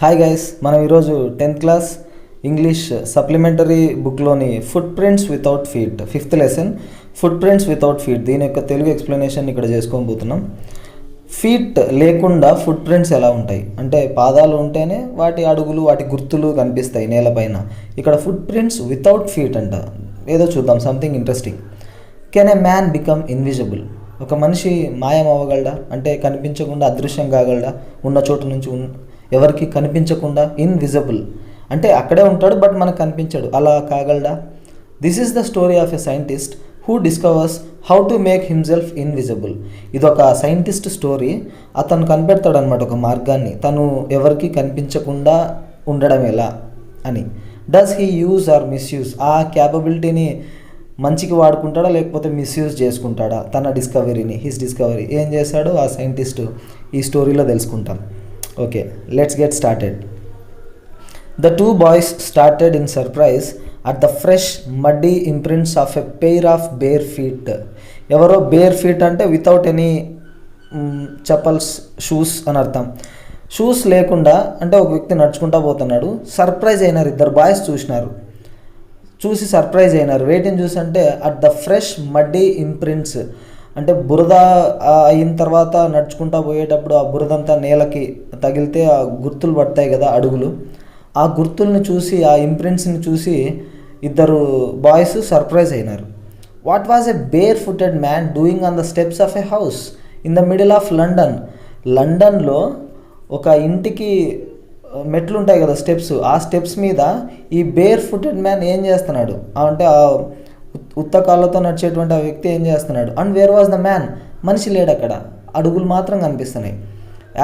Hi guys, మనం ఈరోజు 10th class English supplementary బుక్లోని footprints without feet, 5th lesson footprints without feet, దీని యొక్క Telugu explanation ఇక్కడ చేసుకోబోతున్నాం. ఫీట్ లేకుండా ఫుట్ ప్రింట్స్ ఎలా ఉంటాయి అంటే పాదాలు ఉంటేనే వాటి అడుగులు, వాటి గుర్తులు కనిపిస్తాయి నేలపైన. ఇక్కడ ఫుట్ ప్రింట్స్ వితౌట్ ఫీట్ అంట. ఏదో చూద్దాం, something interesting. Can a man become invisible? ఒక మనిషి మాయం అవ్వగలడా అంటే కనిపించకుండా అదృశ్యం కాగలడా? ఉన్న చోటు నుంచి ఎవరికి కనిపించకుండా. ఇన్విజిబుల్ అంటే అక్కడే ఉంటాడు బట్ మనకు కనిపించాడు, అలా కాగలడా? This is the story of a scientist who discovers how to make himself invisible. ఇది ఒక సైంటిస్ట్ స్టోరీ. అతను కనిపెడతాడు అనమాట ఒక మార్గాన్ని, తను ఎవరికి కనిపించకుండా ఉండడం ఎలా అని. Does he use are misuse? ఆ క్యాపబిలిటీని మంచికి వాడుకుంటాడా లేకపోతే మిస్యూజ్ చేసుకుంటాడా తన డిస్కవరీని? హిస్ డిస్కవరీ ఏం చేశాడో ఆ సైంటిస్ట్ ఈ స్టోరీలో తెలుసుకుంటాం. Okay, let's get started. The two boys started in surprise at the fresh muddy imprints of a pair of bare feet. ఎవరో bare feet అంటే వితౌట్ ఎనీ చెప్పల్స్, షూస్ అని అర్థం. షూస్ లేకుండా అంటే ఒక వ్యక్తి నడుచుకుంటా పోతున్నాడు. సర్ప్రైజ్ అయినారు, ఇద్దరు బాయ్స్ చూసి సర్ప్రైజ్ అయినారు. వేటిని చూసి అంటే at the fresh muddy imprints అంటే బురద అయిన తర్వాత నడుచుకుంటా పోయేటప్పుడు ఆ బురదంతా నేలకి తగిలితే ఆ గుర్తులు పడతాయి కదా అడుగులు, ఆ గుర్తుల్ని చూసి, ఆ ఇంప్రింట్స్ని చూసి ఇద్దరు బాయ్స్ సర్ప్రైజ్ అయినారు. What was a barefooted man doing on the steps of a house in the middle of London? లండన్లో ఒక ఇంటికి మెట్లు ఉంటాయి కదా, స్టెప్స్, ఆ స్టెప్స్ మీద ఈ బేర్ ఫుటెడ్ మ్యాన్ ఏం చేస్తున్నాడు అంటే ఆ ఉత్త కాళ్ళతో నడిచేటువంటి ఆ వ్యక్తి ఏం చేస్తున్నాడు? And where was the man? మనిషి లేడు అక్కడ, అడుగులు మాత్రం కనిపిస్తున్నాయి.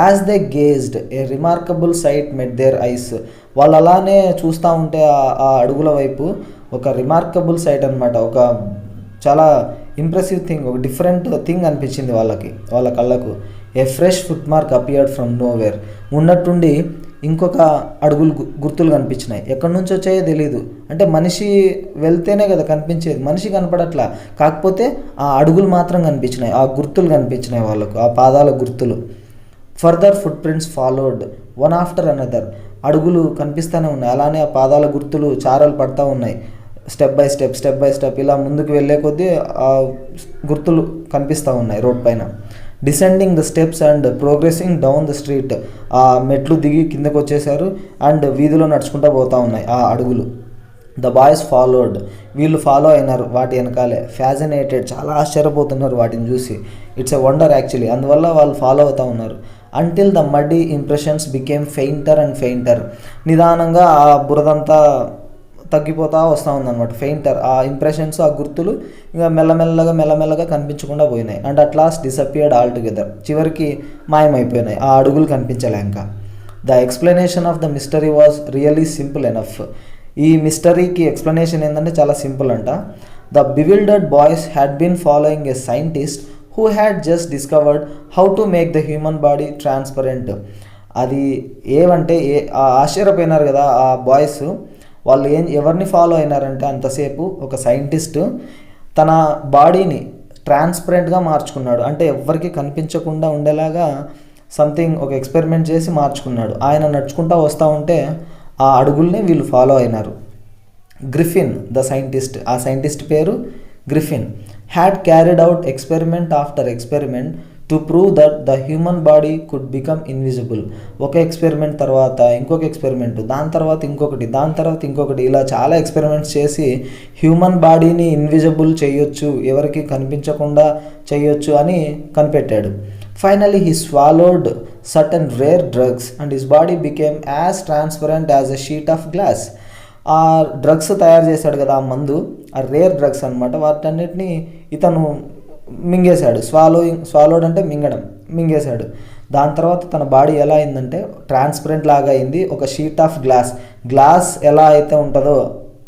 As they gazed a remarkable sight met their eyes. వాళ్ళు అలానే చూస్తూ ఉంటే ఆ అడుగుల వైపు ఒక రిమార్కబుల్ సైట్ అనమాట, ఒక చాలా ఇంప్రెసివ్ థింగ్, ఒక డిఫరెంట్ థింగ్ అనిపించింది వాళ్ళ కళ్ళకు. ఏ fresh foot mark appeared from nowhere. ఉన్నట్టుండి ఇంకొక అడుగులు గుర్తులు కనిపించినాయి. ఎక్కడి నుంచి వచ్చాయో తెలియదు. అంటే మనిషి వెళ్తేనే కదా కనిపించేది, మనిషి కనపడట్లా, కాకపోతే ఆ అడుగులు మాత్రం కనిపించినాయి, ఆ గుర్తులు కనిపించినాయి వాళ్ళకు, ఆ పాదాల గుర్తులు. Further foot prints followed one after another. అడుగులు కనిపిస్తూనే ఉన్నాయి, అలానే ఆ పాదాల గుర్తులు చారలు పడతా ఉన్నాయి. స్టెప్ బై స్టెప్ ఇలా ముందుకు వెళ్ళే కొద్దీ ఆ గుర్తులు కనిపిస్తూ ఉన్నాయి రోడ్ పైన. Descending the steps and progressing down the street. ఆ మెట్లు దిగి కిందకు వచ్చేసారు అండ్ వీధిలో నడుచుకుంటూ పోతూ ఉన్నాయి ఆ అడుగులు. The boys followed. వీళ్ళు ఫాలో అయినారు వాటి వెనకాలే. ఫ్యాసినేటెడ్, చాలా ఆశ్చర్యపోతున్నారు వాటిని చూసి. ఇట్స్ ఎ వండర్ యాక్చువల్లీ, అందువల్ల వాళ్ళు ఫాలో అవుతూ ఉన్నారు. Until the muddy impressions became fainter and fainter. నిదానంగా ఆ బురదంతా తగ్గిపోతూ వస్తూ ఉందన్నమాట. ఫెయింటర్, ఆ ఇంప్రెషన్స్, ఆ గుర్తులు ఇంకా మెల్లమెల్లగా కనిపించకుండా పోయినాయి. And at last disappeared altogether. చివరికి మాయమైపోయినాయి, ఆ అడుగులు కనిపించలేక. The explanation of the mystery was really simple enough. ఈ మిస్టరీకి ఎక్స్ప్లెనేషన్ ఏంటంటే చాలా సింపుల్ అంట. The bewildered boys had been following a scientist who had just discovered how to make the human body transparent. అది ఏమంటే ఆశ్చర్యపోయినారు కదా ఆ బాయ్స్. వాళ్ళు ఎవరిని ఫాలో అయినారంటే అంతసేపు ఒక సైంటిస్ట్ తన బాడీని ట్రాన్స్పరెంట్గా మార్చుకున్నాడు. అంటే ఎవరికి కనిపించకుండా ఉండేలాగా సంథింగ్ ఒక ఎక్స్పెరిమెంట్ చేసి మార్చుకున్నాడు. ఆయన నడుచుకుంటూ వస్తూ ఉంటే ఆ అడుగుల్ని వీళ్ళు ఫాలో అయినారు. గ్రిఫిన్ ద సైంటిస్ట్, ఆ సైంటిస్ట్ పేరు Griffin, had carried out experiment after experiment to prove that the human body could become invisible. ఒక ఎక్స్పెరిమెంట్ తర్వాత ఇంకొక ఎక్స్పెరిమెంట్, దాని తర్వాత ఇంకొకటి, ఇలా చాలా ఎక్స్పెరిమెంట్స్ చేసి హ్యూమన్ బాడీని ఇన్విజిబుల్ చేయొచ్చు, ఎవరికి కనిపించకుండా చేయొచ్చు అని కనిపెట్టాడు. Finally he swallowed certain rare drugs and his body became as transparent as a sheet of glass. ఆ డ్రగ్స్ తయారు చేశాడు కదా ఆ మందు, ఆ రేర్ డ్రగ్స్ అనమాట, వాటన్నిటిని ఇతను మింగేశాడు. స్వాలోడ్ అంటే మింగేశాడు. దాని తర్వాత తన బాడీ ఎలా అయిందంటే ట్రాన్స్పరెంట్ లాగా అయింది, ఒక షీట్ ఆఫ్ గ్లాస్ ఎలా అయితే ఉంటుందో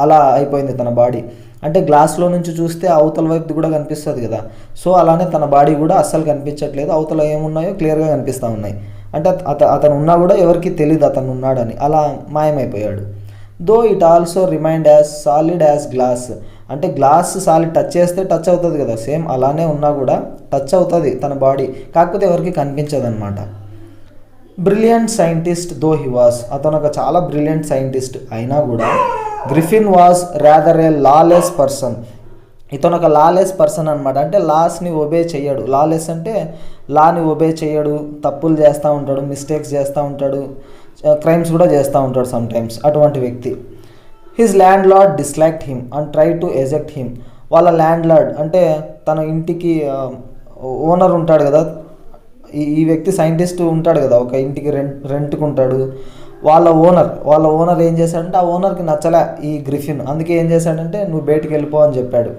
అలా అయిపోయింది తన బాడీ. అంటే గ్లాస్లో నుంచి చూస్తే అవతల వైపు కూడా కనిపిస్తుంది కదా, సో అలానే తన బాడీ కూడా అస్సలు కనిపించట్లేదు, అవతల ఏమున్నాయో క్లియర్గా కనిపిస్తూ ఉన్నాయి. అంటే అతను ఉన్నా కూడా ఎవరికి తెలియదు అతను ఉన్నాడని, అలా మాయమైపోయాడు. Though it also remained as solid as glass. అంటే గ్లాస్ సాలిడ్ టచ్ చేస్తే టచ్ అవుతుంది కదా, సేమ్ అలానే ఉన్నా కూడా టచ్ అవుతుంది తన బాడీ, కాకపోతే ఎవరికి కనిపించదు అనమాట. Brilliant scientist though he was, అతను ఒక చాలా బ్రిలియంట్ సైంటిస్ట్ అయినా కూడా Griffin was rather A lawless person. ఇతను ఒక లాలెస్ పర్సన్ అనమాట. అంటే లాస్ని ఒబే చేయడు. లాలెస్ అంటే లాని ఒబే చేయడు, తప్పులు చేస్తూ ఉంటాడు, మిస్టేక్స్ చేస్తూ ఉంటాడు, క్రైమ్స్ కూడా చేస్తూ ఉంటాడు సమ్టైమ్స్, అటువంటి వ్యక్తి. His land lord disliked him and try to eject him. వాళ్ళ ల్యాండ్ లార్డ్ అంటే తన ఇంటికి ఓనర్ ఉంటాడు కదా, ఈ వ్యక్తి సైంటిస్ట్ ఉంటాడు కదా, ఒక ఇంటికి రెంట్కి ఉంటాడు. వాళ్ళ ఓనర్ ఏం చేశాడంటే ఆ ఓనర్కి నచ్చలే ఈ గ్రిఫిన్, అందుకే ఏం చేశాడంటే నువ్వు బయటికి వెళ్ళిపో అని చెప్పాడు.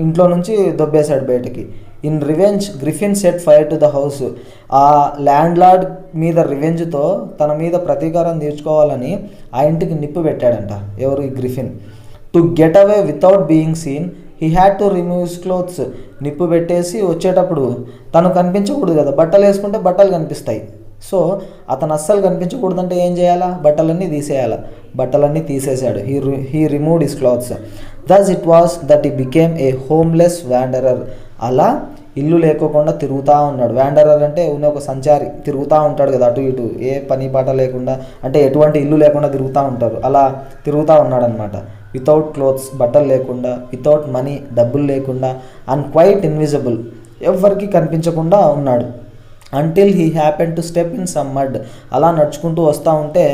ఇంట్లో నుంచి దొబ్బేశాడు బయటకి. In revenge Griffin set fire to the house. ఆ ల్యాండ్ లార్డ్ మీద రివెంజ్తో తన మీద ప్రతీకారం తీర్చుకోవాలని ఆ ఇంటికి నిప్పు పెట్టాడంట. ఎవరు? ఈ Griffin. To get away without being scene he had to remove his clothes. నిప్పు పెట్టేసి వచ్చేటప్పుడు తను కనిపించకూడదు కదా, బట్టలు వేసుకుంటే బట్టలు కనిపిస్తాయి. సో అతను అస్సలు కనిపించకూడదంటే ఏం చేయాలా? బట్టలన్నీ తీసేయాలా. బట్టలన్నీ తీసేశాడు. He removed his clothes. Thus it was that he became a homeless wanderer. అలా ఇల్లు లేకోకుండా తిరుగుతూ ఉన్నాడు. వ్యాండరర్ అంటే ఒక సంచారి, తిరుగుతూ ఉంటాడు కదా అటు ఇటు, ఏ పని పాట లేకుండా, అంటే ఎటువంటి ఇల్లు లేకుండా తిరుగుతూ ఉంటారు, అలా తిరుగుతూ ఉన్నాడు అనమాట. వితౌట్ క్లోత్స్, బట్టలు లేకుండా, వితౌట్ మనీ, డబ్బులు లేకుండా, అండ్ క్వైట్ ఇన్విజిబుల్, ఎవరికి కనిపించకుండా ఉన్నాడు. Until he happen to step in some mud. అలా నడుచుకుంటూ వస్తూ ఉంటే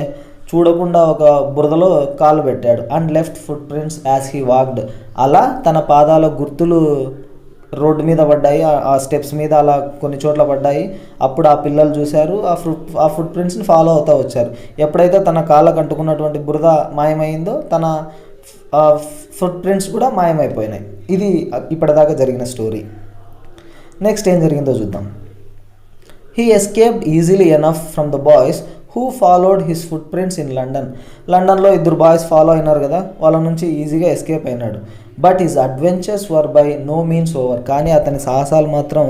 చూడకుండా ఒక బురదలో కాలు పెట్టాడు. And left footprints as he walked. అలా తన పాదాల గుర్తులు రోడ్డు మీద పడ్డాయి, ఆ స్టెప్స్ మీద అలా కొన్ని చోట్ల పడ్డాయి. అప్పుడు ఆ పిల్లలు చూశారు, ఆ ఫుట్ ప్రింట్స్ని ఫాలో అవుతూ వచ్చారు. ఎప్పుడైతే తన కాళ్ళకు అంటుకున్నటువంటి బురద మాయమైందో తన ఫుట్ ప్రింట్స్ కూడా మాయమైపోయినాయి. ఇది ఇప్పటిదాకా జరిగిన స్టోరీ. నెక్స్ట్ ఏం జరిగిందో చూద్దాం. He escaped easily enough from the boys who followed his footprints in London. లండన్లో 2 బాయ్స్ ఫాలో అయినారు కదా, వాళ్ళ నుంచి ఈజీగా ఎస్కేప్ అయినాడు. But his adventures were by no means over. కానీ అతని సాహసాలు మాత్రం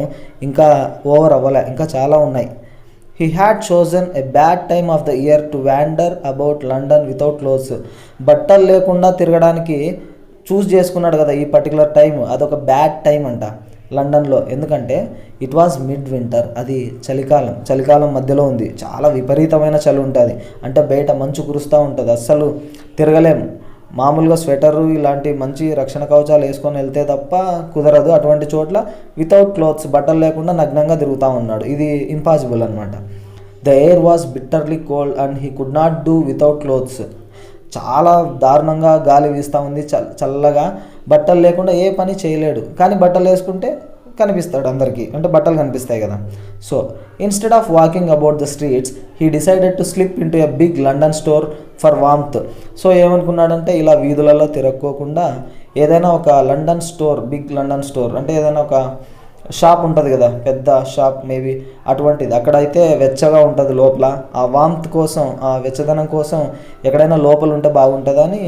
ఇంకా ఓవర్ అవ్వలే, ఇంకా చాలా ఉన్నాయి. He had chosen a bad time of the year to wander about London without clothes. బట్టలు లేకుండా తిరగడానికి చూస్ చేసుకున్నాడు కదా ఈ పర్టికులర్ టైం, అదొక బ్యాడ్ టైం అంట లండన్లో. ఎందుకంటే ఇట్ వాజ్ మిడ్ వింటర్, అది చలికాలం మధ్యలో ఉంది. చాలా విపరీతమైన చలి ఉంటుంది, అంటే బయట మంచు కురుస్తూ ఉంటుంది, అస్సలు తిరగలేం. మామూలుగా స్వెటరు ఇలాంటి మంచి రక్షణ కవచాలు వేసుకొని వెళ్తే తప్ప కుదరదు. అటువంటి చోట్ల వితౌట్ క్లోత్స్, బట్టలు లేకుండా నగ్నంగా తిరుగుతూ ఉన్నాడు. ఇది ఇంపాసిబుల్ అనమాట. The air was bitterly cold and he could not do without clothes. చాలా దారుణంగా గాలి వీస్తూ ఉంది, చల్లగా. బట్టలు లేకుండా ఏ పని చేయలేడు, కానీ బట్టలు వేసుకుంటే కనిపిస్తాడు అందరికీ, అంటే బట్టలు కనిపిస్తాయి కదా. So instead of walking about the streets he decided to slip into a big London store for warmth. So ఏమనుకున్నాడంటే ఇలా వీధులలో తిరక్కోకుండా ఏదైనా ఒక London store, big London store అంటే ఏదైనా ఒక షాప్ ఉంటుంది కదా, పెద్ద షాప్ మేబీ, అటువంటిది. అక్కడైతే వెచ్చగా ఉంటుంది లోపల, ఆ వామ్త్ కోసం, ఆ వెచ్చదనం కోసం ఎక్కడైనా లోపల ఉంటే బాగుంటుందని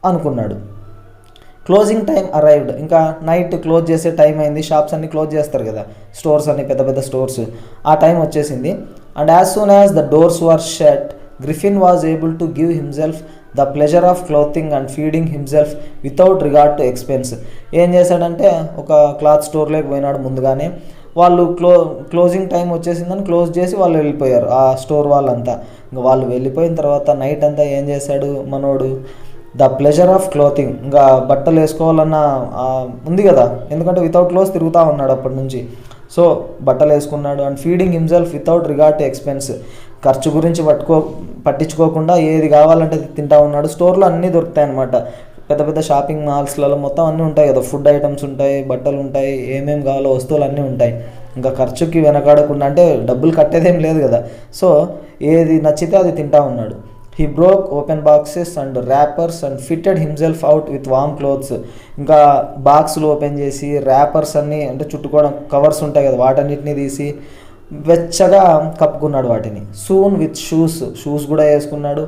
అనుకున్నాడు. Closing time arrived. ఇంకా నైట్ క్లోజ్ చేసే టైం అయింది. షాప్స్ అన్ని క్లోజ్ చేస్తారు కదా, స్టోర్స్ అన్ని, పెద్ద పెద్ద స్టోర్స్. ఆ టైం వచ్చేసింది. And as soon as the doors were shut Griffin was able to give himself the pleasure of clothing and feeding himself without regard to expense. ఏం చేశాడంటే ఒక క్లాత్ స్టోర్లోకి పోయినాడు ముందుగానే. వాళ్ళు క్లోజింగ్ టైం వచ్చేసిందని క్లోజ్ చేసి వాళ్ళు వెళ్ళిపోయారు, ఆ స్టోర్ వాళ్ళంతా. ఇంకా వాళ్ళు వెళ్ళిపోయిన తర్వాత నైట్ అంతా ఏం చేశాడు మనోడు, ద ప్లెజర్ ఆఫ్ క్లోతింగ్, ఇంకా బట్టలు వేసుకోవాలన్న ఉంది కదా, ఎందుకంటే వితౌట్ క్లోత్స్ తిరుగుతూ ఉన్నాడు అప్పటి నుంచి. సో బట్టలు వేసుకున్నాడు. And feeding himself without regard to expense, ఖర్చు గురించి పట్టించుకోకుండా ఏది కావాలంటే తింటా ఉన్నాడు. స్టోర్లో అన్నీ దొరుకుతాయి అన్నమాట, పెద్ద పెద్ద షాపింగ్ మాల్స్లలో మొత్తం అన్నీ ఉంటాయి కదా, ఫుడ్ ఐటమ్స్ ఉంటాయి, బట్టలు ఉంటాయి, ఏమేమి కావాలో వస్తువులు అన్నీ ఉంటాయి. ఇంకా ఖర్చుకి వెనకాడకుండా, అంటే డబ్బులు కట్టేదేం లేదు కదా, సో ఏది నచ్చితే అది తింటా ఉన్నాడు. He broke open boxes and rappers and fitted himself out with warm clothes. ఇంకా బాక్సులు ఓపెన్ చేసి ర్యాపర్స్ అన్నీ, అంటే చుట్టుకోవడం కవర్స్ ఉంటాయి కదా, వాటన్నిటిని తీసి వెచ్చగా కప్పుకున్నాడు వాటిని. సూన్ విత్ షూస్ కూడా వేసుకున్నాడు.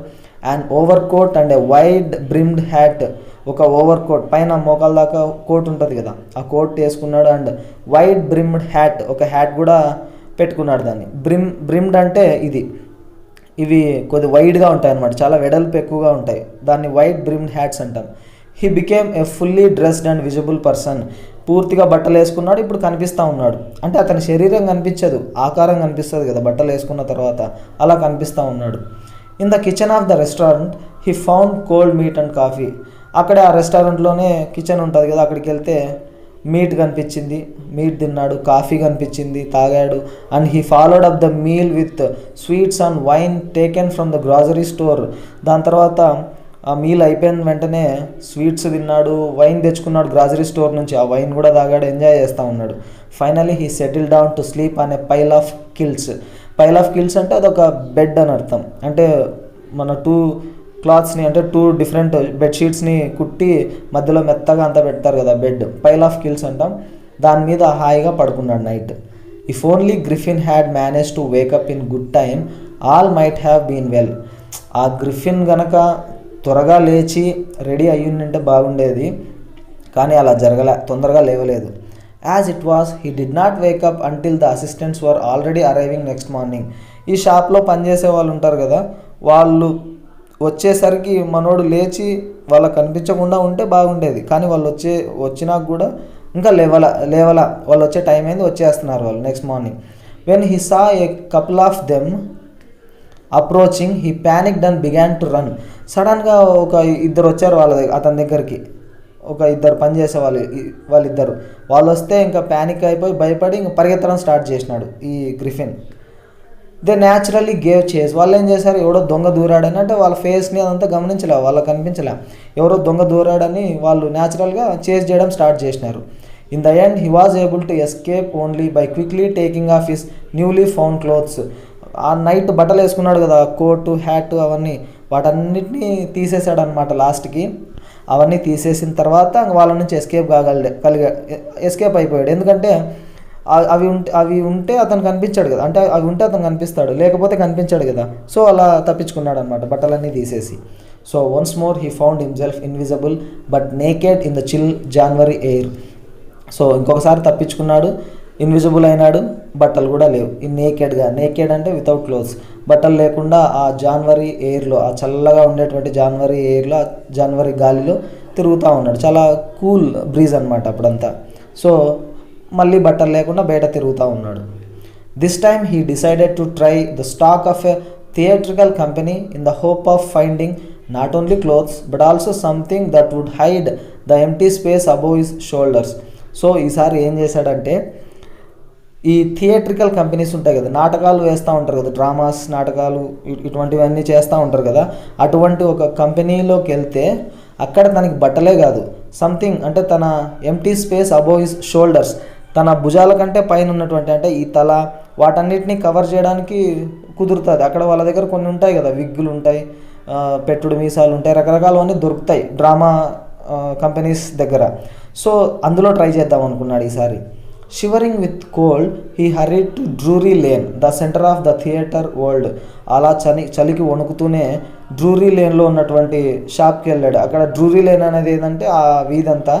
And overcoat and a wide brimmed hat, ఒక ఓవర్ కోట్ పైన మోకాల దాకా కోట్ ఉంటుంది కదా, ఆ కోట్ వేసుకున్నాడు. అండ్ వైడ్ బ్రిమ్డ్ హ్యాట్, ఒక హ్యాట్ కూడా పెట్టుకున్నాడు. దాన్ని బ్రిమ్డ్ అంటే ఇవి కొద్ది వైడ్గా ఉంటాయి అన్నమాట, చాలా వెడల్పు ఎక్కువగా ఉంటాయి, దాన్ని వైడ్ బ్రిమ్డ్ హ్యాట్స్ అంటాం. He became A fully dressed and visible person. పూర్తిగా బట్టలు వేసుకున్నాడు, ఇప్పుడు కనిపిస్తూ ఉన్నాడు. అంటే అతని శరీరం కనిపించదు, ఆకారం కనిపిస్తుంది కదా బట్టలు వేసుకున్న తర్వాత, అలా కనిపిస్తూ ఉన్నాడు. In the kitchen of the restaurant he found cold meet and coffee. అక్కడే ఆ రెస్టారెంట్లోనే కిచెన్ ఉంటుంది కదా, అక్కడికి వెళ్తే మీట్ కనిపించింది, మీట్ తిన్నాడు, కాఫీ కనిపించింది, తాగాడు. And he followed up the meal with sweets and wine taken from the grocery store. దాని తర్వాత ఆ మీల్ అయిపోయిన వెంటనే స్వీట్స్ తిన్నాడు, వైన్ తెచ్చుకున్నాడు గ్రాసరీ స్టోర్ నుంచి, ఆ వైన్ కూడా తాగాడు, ఎంజాయ్ చేస్తూ ఉన్నాడు. Finally he settle down to sleep అనే pile of quilts. Pile of quilts అంటే అదొక బెడ్ అని అర్థం. అంటే మన 2 క్లాత్స్ని అంటే 2 డిఫరెంట్ బెడ్షీట్స్ని కుట్టి మధ్యలో మెత్తగా అంతా పెడతారు కదా బెడ్, పైల్ ఆఫ్ కిల్స్ అంటాం. దాని మీద హాయిగా పడుకున్నాడు night. If only Griffin had manage to wake up in good time all might have been well. ఆ గ్రిఫిన్ గనక త్వరగా లేచి రెడీ అయ్యిందంటే బాగుండేది, కానీ అలా జరగలే, తొందరగా లేవలేదు. As it was he did not wake up until the assistants were already arriving next morning. ఈ షాప్లో పనిచేసే వాళ్ళు ఉంటారు కదా, వాళ్ళు వచ్చేసరికి మనోడు లేచి వాళ్ళకి కనిపించకుండా ఉంటే బాగుండేది, కానీ వాళ్ళు వచ్చినాక కూడా ఇంకా లేవల వాళ్ళు వచ్చే టైం అయింది, వచ్చేస్తున్నారు వాళ్ళు next morning. When he saw a couple of them approaching he panicked and began to run. సడన్గా ఒక ఇద్దరు వచ్చారు అతని దగ్గరికి, ఒక ఇద్దరు పనిచేసే వాళ్ళిద్దరు వాళ్ళు వస్తే ఇంకా ప్యానిక్ అయిపోయి భయపడి ఇంకా పరిగెత్తడం స్టార్ట్ చేసినాడు ఈ గ్రిఫిన్. దే న్యాచురల్లీ గేవ్ చేస్. వాళ్ళు ఏం చేశారు, ఎవడో దొంగ దూరాడని, అంటే వాళ్ళ ఫేస్ని అదంతా గమనించలే, వాళ్ళకి కనిపించలే, ఎవరో దొంగ దూరాడని వాళ్ళు న్యాచురల్గా చేస్ చేయడం స్టార్ట్ చేసినారు. In the end he was able to escape only by quickly taking of his newly found clothes. ఆ నైట్ బట్టలు వేసుకున్నాడు కదా, కోటు హ్యాట్ అవన్నీ, వాటన్నిటినీ తీసేసాడు అనమాట లాస్ట్కి. అవన్నీ తీసేసిన తర్వాత వాళ్ళ నుంచి ఎస్కేప్ అయిపోయాడు. ఎందుకంటే అవి ఉంటే అతను కనిపించాడు కదా, అంటే అవి ఉంటే అతను కనిపిస్తాడు, లేకపోతే కనిపించాడు కదా, సో అలా తప్పించుకున్నాడు అనమాట బట్టలన్నీ తీసేసి. So once more he found himself invisible but naked in the chill January air. So ఇంకొకసారి తప్పించుకున్నాడు, ఇన్విజిబుల్ అయినాడు, బట్టలు కూడా లేవు. ఈ నేకెడ్ అంటే వితౌట్ క్లోత్స్, బట్టలు లేకుండా ఆ జాన్వరి ఎయిర్లో, ఆ చల్లగా ఉండేటువంటి జాన్వరి ఎయిర్లో, జాన్వరి గాలిలో తిరుగుతూ ఉన్నాడు. చాలా కూల్ బ్రీజ్ అనమాట అప్పుడంతా. సో మళ్ళీ బట్టలు లేకుండా బయట తిరుగుతూ ఉన్నాడు. This time he decided to try the stock of a theatrical company in the hope of finding not only clothes but also something that would hide the empty space above his shoulders. So ఈసారి ఏం చేశాడంటే, ఈ theatrical companies ఉంటాయి కదా, నాటకాలు వేస్తూ ఉంటారు కదా, డ్రామాస్, నాటకాలు ఇటువంటివన్నీ చేస్తూ ఉంటారు కదా, అటువంటి ఒక కంపెనీలోకి వెళ్తే అక్కడ తనకి బట్టలే కాదు, సంథింగ్ అంటే తన empty space above his shoulders, తన భుజాల కంటే పైన ఉన్నటువంటి అంటే ఈ తల, వాటన్నిటిని కవర్ చేయడానికి కుదురుతుంది. అక్కడ వాళ్ళ దగ్గర కొన్ని ఉంటాయి కదా, విగ్గులు ఉంటాయి, పెట్టుడు మీసాలు ఉంటాయి, రకరకాలవన్నీ దొరుకుతాయి డ్రామా కంపెనీస్ దగ్గర. సో అందులో ట్రై చేద్దాం అనుకున్నాడు ఈసారి. Shivering with cold he hurried to Drury Lane, the centre of the theatre world. అలా చలికి వణుకుతూనే డ్రూరీ లేన్లో ఉన్నటువంటి షాప్కి వెళ్ళాడు. అక్కడ డ్రూరీ లేన్ అనేది ఏంటంటే ఆ వీధంతా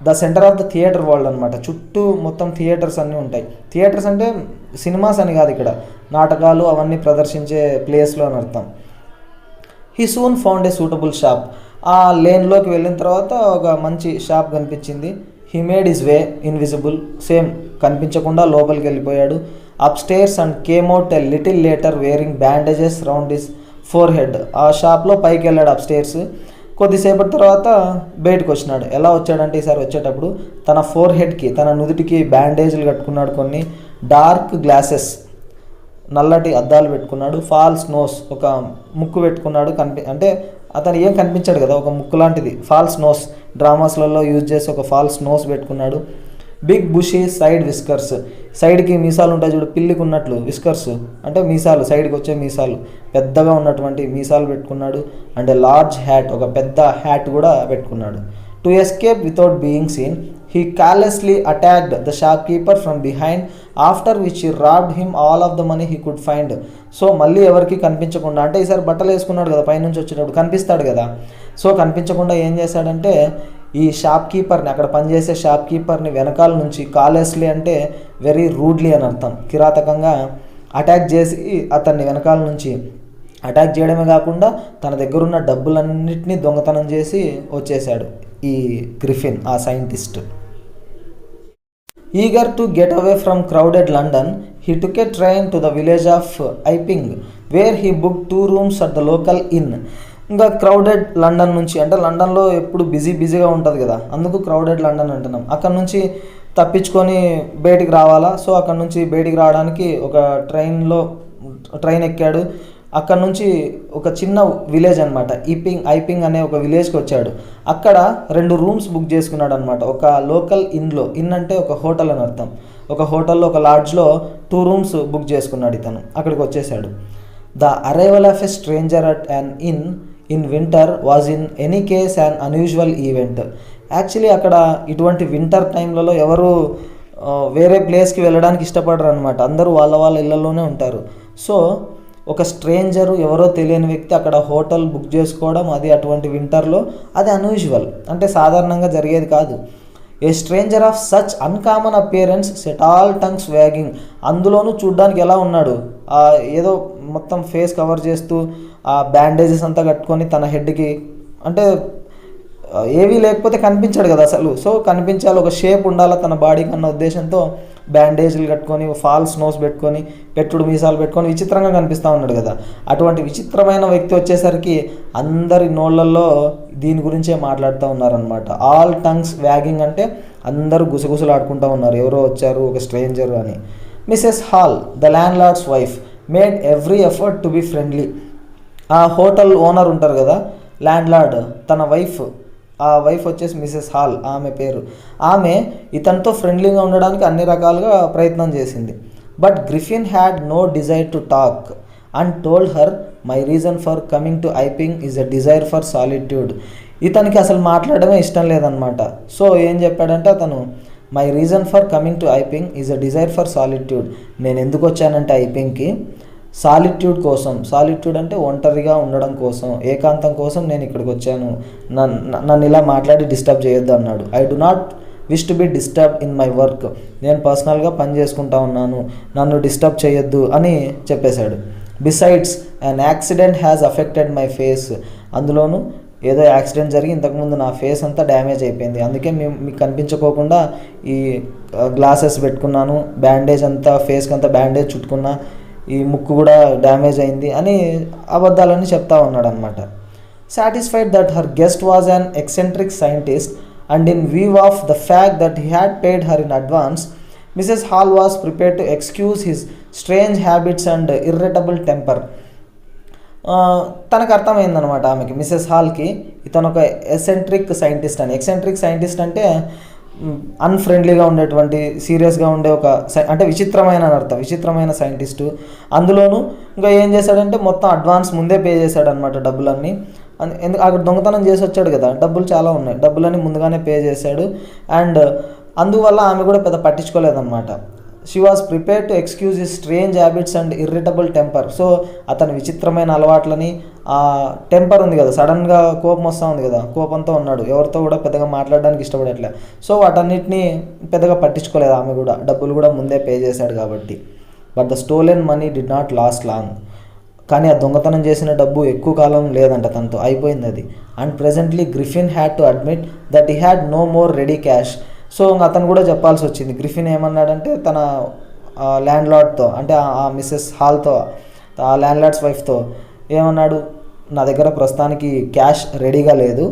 the centre of the theatre world అనమాట. చుట్టూ మొత్తం థియేటర్స్ అన్నీ ఉంటాయి. థియేటర్స్ అంటే సినిమాస్ అని కాదు, ఇక్కడ నాటకాలు అవన్నీ ప్రదర్శించే ప్లేస్లో అని అర్థం. He soon found a suitable shop. ఆ లేన్లోకి వెళ్ళిన తర్వాత ఒక మంచి షాప్ కనిపించింది. He made his way invisible, same కనిపించకుండా లోపలికి వెళ్ళిపోయాడు. Up stairs and came out a little later wearing bandages round his four head. ఆ షాప్లో పైకి వెళ్ళాడు అప్ స్టేర్స్. కొద్దిసేపటి తర్వాత బయటకు వచ్చినాడు. ఎలా వచ్చాడంటే ఈసారి వచ్చేటప్పుడు తన ఫోర్ హెడ్కి, తన నుదుటికి బ్యాండేజ్లు కట్టుకున్నాడు, కొన్ని డార్క్ గ్లాసెస్, నల్లటి అద్దాలు పెట్టుకున్నాడు, ఫాల్స్ నోస్, ఒక ముక్కు పెట్టుకున్నాడు. అంటే అతను ఏం కనిపించాడు కదా, ఒక ముక్కు లాంటిది, ఫాల్స్ నోస్, డ్రామాస్లలో యూజ్ చేసి ఒక ఫాల్స్ నోస్ పెట్టుకున్నాడు. బిగ్ బుషీ సైడ్ విస్కర్స్, సైడ్కి మీసాలు ఉంటాయి చూడు, పిల్లికి ఉన్నట్లు విస్కర్స్ అంటే మీసాలు, సైడ్కి వచ్చే మీసాలు, పెద్దగా ఉన్నటువంటి మీసాలు పెట్టుకున్నాడు. అండ్ లార్జ్ హ్యాట్, ఒక పెద్ద హ్యాట్ కూడా పెట్టుకున్నాడు. To escape without being scene he carelessly attacked the shopkeeper from behind, after which he robbed him all of the money he could find. So మళ్ళీ ఎవరికి కనిపించకుండా, అంటే ఈసారి బట్టలు వేసుకున్నాడు కదా, పైనుంచి వచ్చేటప్పుడు కనిపిస్తాడు కదా, సో కనిపించకుండా ఏం చేశాడంటే ఈ షాప్ కీపర్ని, అక్కడ పనిచేసే షాప్ కీపర్ని వెనకాల నుంచి, కాలెస్లీ అంటే వెరీ రూడ్లీ అని అర్థం, కిరాతకంగా అటాక్ చేసి అతన్ని వెనకాల నుంచి అటాక్ చేయడమే కాకుండా తన దగ్గర ఉన్న డబ్బులన్నిటినీ దొంగతనం చేసి వచ్చేసాడు ఈ గ్రిఫిన్, ఆ scientist. Eager to get away from crowded London, he took a train to the village of Iping, where he booked 2 rooms at the local inn. ఇంకా క్రౌడెడ్ లండన్ నుంచి, అంటే లండన్లో ఎప్పుడు బిజీగా ఉంటుంది కదా, అందుకు క్రౌడెడ్ లండన్ అంటున్నాం. అక్కడ నుంచి తప్పించుకొని బయటికి రావాలా, సో అక్కడ నుంచి బయటికి రావడానికి ఒక ట్రైన్ ఎక్కాడు. అక్కడ నుంచి ఒక చిన్న విలేజ్ అనమాట, ఐపింగ్ అనే ఒక విలేజ్కి వచ్చాడు. అక్కడ 2 రూమ్స్ బుక్ చేసుకున్నాడు అనమాట, ఒక లోకల్ ఇన్లో. ఇన్ అంటే ఒక హోటల్ అని అర్థం. ఒక హోటల్లో, ఒక లాడ్జ్లో 2 రూమ్స్ బుక్ చేసుకున్నాడు ఇతను. అక్కడికి వచ్చేసాడు. The arrival of a stranger at an in winter was in any case an unusual event. Actually అక్కడ ఇటువంటి వింటర్ టైంలలో ఎవరు వేరే ప్లేస్కి వెళ్ళడానికి ఇష్టపడరు అనమాట, అందరూ వాళ్ళ ఇళ్ళల్లోనే ఉంటారు. సో ఒక స్ట్రేంజరు, ఎవరో తెలియని వ్యక్తి అక్కడ హోటల్ బుక్ చేసుకోవడం, అది అటువంటి వింటర్లో, అది అన్యూజువల్, అంటే సాధారణంగా జరిగేది కాదు. ఏ stranger of such uncommon appearance set all tongues wagging. అందులోనూ చూడ్డానికి ఎలా ఉన్నాడు, ఏదో మొత్తం ఫేస్ కవర్ చేస్తూ ఆ బ్యాండేజెస్ అంతా కట్టుకొని తన హెడ్కి, అంటే ఏవీ లేకపోతే కనిపించాడు కదా అసలు. సో కనిపించాలి, ఒక షేప్ ఉండాలి తన బాడీకి అన్న ఉద్దేశంతో బ్యాండేజ్లు కట్టుకొని, ఫాల్స్ నోస్ పెట్టుకొని, పెట్టుడు మీసాలు పెట్టుకొని విచిత్రంగా కనిపిస్తూ ఉన్నాడు కదా. అటువంటి విచిత్రమైన వ్యక్తి వచ్చేసరికి అందరి నోళ్ళల్లో దీని గురించే మాట్లాడుతూ ఉన్నారనమాట. ఆల్ టంగ్స్ వ్యాగింగ్ అంటే అందరూ గుసగుసలు ఆడుకుంటూ ఉన్నారు, ఎవరో వచ్చారు, ఒక స్ట్రేంజర్ అని. Mrs Hall, the landlord's wife, made every effort to be friendly. ఆ హోటల్ ఓనర్ ఉంటారు కదా, ల్యాండ్ లార్డ్, తన వైఫ్, ఆ వైఫ్ వచ్చేసి మిసెస్ హాల్, ఆమె పేరు. ఆమె ఇతనితో ఫ్రెండ్లీగా ఉండడానికి అన్ని రకాలుగా ప్రయత్నం చేసింది. But Griffin had no desire to talk and told her, my reason for coming to Iping is a desire for solitude. ఇతనికి అసలు మాట్లాడమే ఇష్టం లేదనమాట. సో ఏం చెప్పాడంటే అతను, my reason for coming to Iping is a desire for solitude. నేను ఎందుకు వచ్చానంటే ఐపింగ్కి సాలిట్యూడ్ కోసం, సాలిట్యూడ్ అంటే ఒంటరిగా ఉండడం కోసం, ఏకాంతం కోసం నేను ఇక్కడికి వచ్చాను, నన్ను ఇలా మాట్లాడి డిస్టర్బ్ చేయొద్దు అన్నాడు. I do not wish to be disturb in my work. నేను పర్సనల్గా పని చేసుకుంటా ఉన్నాను, నన్ను డిస్టర్బ్ చేయొద్దు అని చెప్పేశాడు. Besides an accident has affected my face. అందులోనూ ఏదో యాక్సిడెంట్ జరిగి ఇంతకుముందు నా ఫేస్ అంతా డ్యామేజ్ అయిపోయింది, అందుకే మీకు కనిపించకోకుండా ఈ గ్లాసెస్ పెట్టుకున్నాను, బ్యాండేజ్ అంతా, ఫేస్కి అంతా బ్యాండేజ్ చుట్టుకున్నా, ఈ ముక్కు కూడా డ్యామేజ్ అయింది అని అబద్ధాలని చెప్తా ఉన్నాడు అనమాట. Satisfied that her guest was an eccentric scientist and in view of the fact that he had paid her in advance, Mrs Hall was prepared to excuse his strange habits and irritable temper. తనకు అర్థమైందనమాట ఆమెకి, Mrs హాల్కి, ఇతను ఒక eccentric scientist అని. Eccentric scientist అంటే అన్ఫ్రెండ్లీగా ఉండేటువంటి, సీరియస్గా ఉండే ఒక అంటే విచిత్రమైన అర్థం, విచిత్రమైన సైంటిస్టు. అందులోనూ ఇంకా ఏం చేశాడంటే మొత్తం అడ్వాన్స్ ముందే పే చేశాడు అనమాట డబ్బులన్నీ. ఎందుకు అక్కడ దొంగతనం చేసి వచ్చాడు కదా, డబ్బులు చాలా ఉన్నాయి, డబ్బులన్నీ ముందుగానే పే చేశాడు. అండ్ అందువల్ల ఆమె కూడా పెద్ద పట్టించుకోలేదన్నమాట. She was prepared to excuse his strange habits and irritable temper. So అతని విచిత్రమైన అలవాట్లని, ఆ టెంపర్ ఉంది కదా, సడన్గా కోపం వస్తూ ఉంది కదా, కోపంతో ఉన్నాడు, ఎవరితో కూడా పెద్దగా మాట్లాడడానికి ఇష్టపడట్లే. సో వాటన్నిటిని పెద్దగా పట్టించుకోలేదు ఆమె కూడా, డబ్బులు కూడా ముందే పే చేశాడు కాబట్టి. But the stolen money did not lost long. కానీ ఆ దొంగతనం చేసిన డబ్బు ఎక్కువ కాలం లేదంట, తనతో అయిపోయింది అది. And presently Griffin had to admit that he had no more ready cash. So అతను కూడా చెప్పాల్సి వచ్చింది. గ్రిఫిన్ ఏమన్నాడంటే తన ల్యాండ్ లార్డ్తో, అంటే ఆ మిస్సెస్ హాల్తో, ఆ ల్యాండ్ లార్డ్స్ వైఫ్తో ఏమన్నాడు, నా దగ్గర ప్రస్తుతానికి క్యాష్ రెడీగా లేదు.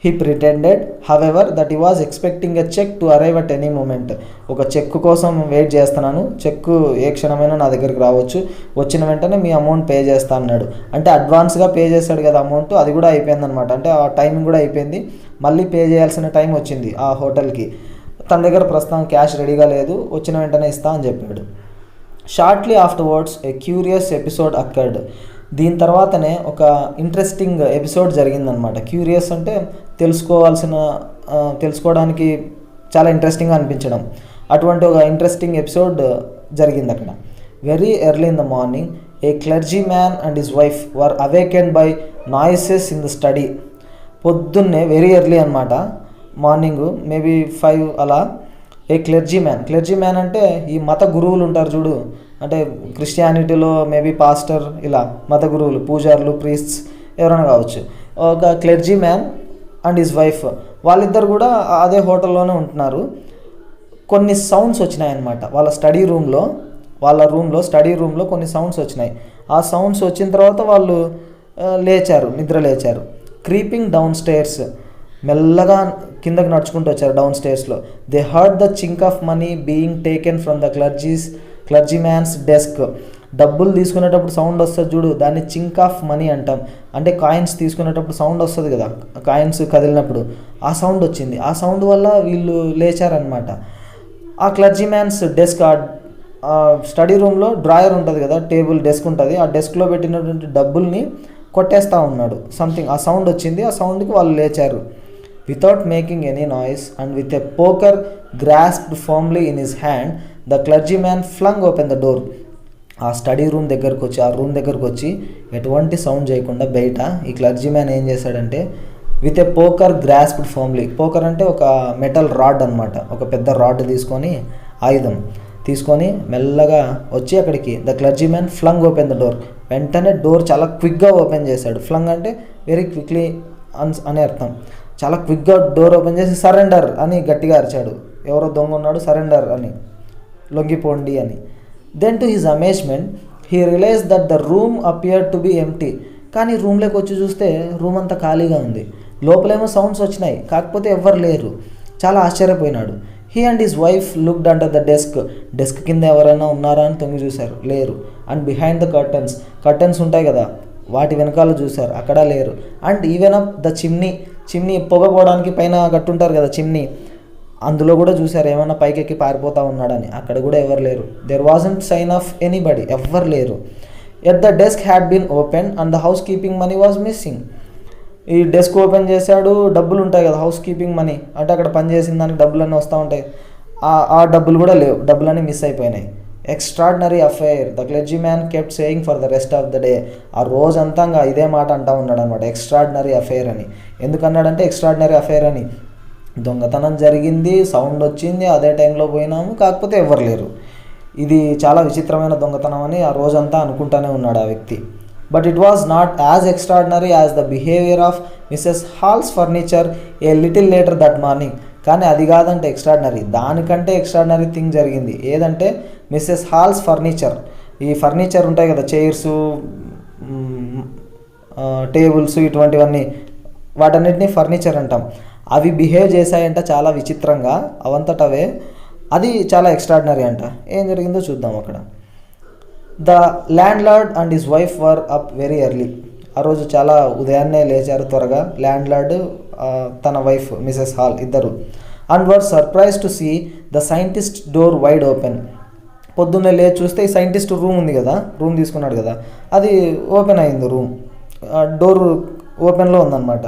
He pretended however that he was expecting a cheque to arrive at any moment. ఒక చెక్ కోసం వెయిట్ చేస్తున్నాను, చెక్ ఏ క్షణమైనా నా దగ్గరికి రావచ్చు, వచ్చిన వెంటనే మీ అమౌంట్ పే చేస్తా అన్నాడు. అంటే అడ్వాన్స్గా పే చేశాడు కదా అమౌంట్, అది కూడా అయిపోయింది అనమాట. అంటే ఆ టైమింగ్ కూడా అయిపోయింది, మళ్ళీ పే చేయాల్సిన టైం వచ్చింది ఆ హోటల్కి. తన దగ్గర ప్రస్తుతం క్యాష్ రెడీగా లేదు, వచ్చిన వెంటనే ఇస్తా అని చెప్పాడు. షార్ట్లీ ఆఫ్టర్వర్డ్స్ ఏ క్యూరియస్ ఎపిసోడ్ అక్కర్డ్. దీని తర్వాతనే ఒక ఇంట్రెస్టింగ్ ఎపిసోడ్ జరిగిందనమాట. క్యూరియస్ అంటే తెలుసుకోవడానికి చాలా ఇంట్రెస్టింగ్గా అనిపించడం, అటువంటి ఒక ఇంట్రెస్టింగ్ ఎపిసోడ్ జరిగింది అక్కడ. Very early in the morning A clergy man and his wife were awakened by noises in the study. పొద్దున్నే వెరీ ఎర్లీ అనమాట, మార్నింగ్ మేబీ 5 అలా, ఏ క్లెర్జీ మ్యాన్ అంటే ఈ మత గురువులు ఉంటారు చూడు, అంటే క్రిస్టియానిటీలో మేబీ పాస్టర్, ఇలా మత గురువులు, పూజారులు, ప్రీస్ట్స్ ఎవరైనా కావచ్చు. ఒక క్లెర్జీ మ్యాన్ అండ్ హిజ్ వైఫ్, వాళ్ళిద్దరు కూడా అదే హోటల్లోనే ఉంటున్నారు. కొన్ని సౌండ్స్ వచ్చినాయి అన్నమాట వాళ్ళ స్టడీ రూమ్లో కొన్ని సౌండ్స్ వచ్చినాయి. ఆ సౌండ్స్ వచ్చిన తర్వాత వాళ్ళు నిద్ర లేచారు. క్రీపింగ్ డౌన్ స్టేర్స్, మెల్లగా కిందకి నడుచుకుంటూ వచ్చారు డౌన్ స్టేర్స్లో. They heard the chink of money being taken from the clergyman's desk. డబ్బులు తీసుకునేటప్పుడు సౌండ్ వస్తుంది చూడు, దాన్ని చింక్ ఆఫ్ మనీ అంటాం. అంటే కాయిన్స్ తీసుకునేటప్పుడు సౌండ్ వస్తుంది కదా, కాయిన్స్ కదిలినప్పుడు ఆ సౌండ్ వచ్చింది. ఆ సౌండ్ వల్ల వీళ్ళు లేచారనమాట. ఆ క్లర్జీ మ్యాన్స్ డెస్క్, స్టడీ రూమ్లో డ్రాయర్ ఉంటుంది కదా, టేబుల్ డెస్క్ ఉంటుంది, ఆ డెస్క్లో పెట్టినటువంటి డబ్బుల్ని కొట్టేస్తూ ఉన్నాడు. సంథింగ్ ఆ సౌండ్ వచ్చింది, ఆ సౌండ్కి వాళ్ళు లేచారు. Without making any noise and with a poker grasped firmly in his hand the clergyman flung open the door. ఆ స్టడీ రూమ్ దగ్గరకు వచ్చి ఎటువంటి సౌండ్ చేయకుండా బయట ఈ క్లర్జీ మ్యాన్ ఏం చేశాడంటే, with a poker grasped firmly, poker అంటే ఒక మెటల్ రాడ్ అనమాట, ఒక పెద్ద రాడ్ తీసుకొని, ఆయుధం తీసుకొని మెల్లగా వచ్చి అక్కడికి the clergyman flung open the door. వెంటనే డోర్ చాలా క్విక్గా ఓపెన్ చేశాడు. ఫ్లంగ్ అంటే వెరీ క్విక్లీ అనే అర్థం. చాలా క్విక్గా డోర్ ఓపెన్ చేసి సరెండర్ అని గట్టిగా అరిచాడు. ఎవరో దొంగ ఉన్నాడు, సరెండర్ అని, లొంగిపోండి అని. Then to his amazement he realise that the room appeared to be empty. కానీ రూమ్లోకి వచ్చి చూస్తే రూమ్ అంతా ఖాళీగా ఉంది. లోపలేమో సౌండ్స్ వచ్చినాయి, కాకపోతే ఎవ్వరు లేరు. చాలా ఆశ్చర్యపోయినాడు. He and his wife looked under the desk కింద ఎవరైనా ఉన్నారా అని తొంగి చూశారు, లేరు. అండ్ బిహైండ్ ద కర్టన్స్ ఉంటాయి కదా, వాటి వెనకాల చూశారు, అక్కడ లేరు. And even up the chimney పొగ పోవడానికి పైన కట్టుంటారు కదా చిమ్నీ, అందులో కూడా చూశారు ఏమైనా పైకెక్కి పారిపోతూ ఉన్నాడని, అక్కడ కూడా ఎవరు లేరు. There wasn't sign of anybody, ఎవ్వరు లేరు. At the desk had been open and the housekeeping money was missing. ఈ డెస్క్ ఓపెన్ చేశాడు, డబ్బులు ఉంటాయి కదా, హౌస్ కీపింగ్ మనీ అంటే అక్కడ పనిచేసిన దానికి డబ్బులన్నీ వస్తూ ఉంటాయి, ఆ డబ్బులు కూడా లేవు, డబ్బులన్నీ మిస్ అయిపోయినాయి. Extraordinary affair the clergyman kept saying for the rest of the day. ఆ రోజంతా ఇదే మాట అంటూ ఉన్నాడు అనమాట, ఎక్స్ట్రాడినరీ అఫైర్ అని. ఎందుకన్నాడంటే ఎక్స్ట్రాడినరీ అఫైర్ అని, దొంగతనం జరిగింది, సౌండ్ వచ్చింది, అదే టైంలో పోయినాము, కాకపోతే ఎవరు లేరు. ఇది చాలా విచిత్రమైన దొంగతనం అని ఆ రోజంతా అనుకుంటూనే ఉన్నాడు ఆ వ్యక్తి. But it was not as extraordinary as the behaviour of missus halls furniture a little later that morning. కానీ అది కాదంటే ఎక్స్ట్రాడినరీ, దానికంటే ఎక్స్ట్రాడినరీ థింగ్ జరిగింది. ఏదంటే మిస్సెస్ హాల్స్ ఫర్నిచర్, ఈ ఫర్నిచర్ ఉంటాయి కదా, చైర్సు, టేబుల్స్, ఇటువంటివన్నీ, వాటన్నిటిని ఫర్నిచర్ అంటాం. అవి బిహేవ్ చేశాయంట చాలా విచిత్రంగా అవంతటవే. అది చాలా ఎక్స్ట్రాడినరీ అంట. ఏం జరిగిందో చూద్దాం అక్కడ. The landlord and his wife were up very early. ఆ రోజు చాలా ఉదయాన్నే లేచారు త్వరగా, ల్యాండ్ లార్డ్ తన వైఫ్ మిసెస్ హాల్ ఇద్దరు. And were surprise to see the scientist door wide open. పొద్దున్నే లేచి చూస్తే ఈ సైంటిస్ట్ రూమ్ ఉంది కదా, రూమ్ తీసుకున్నాడు కదా, అది ఓపెన్ అయింది. డోర్ ఓపెన్లో ఉందన్నమాట.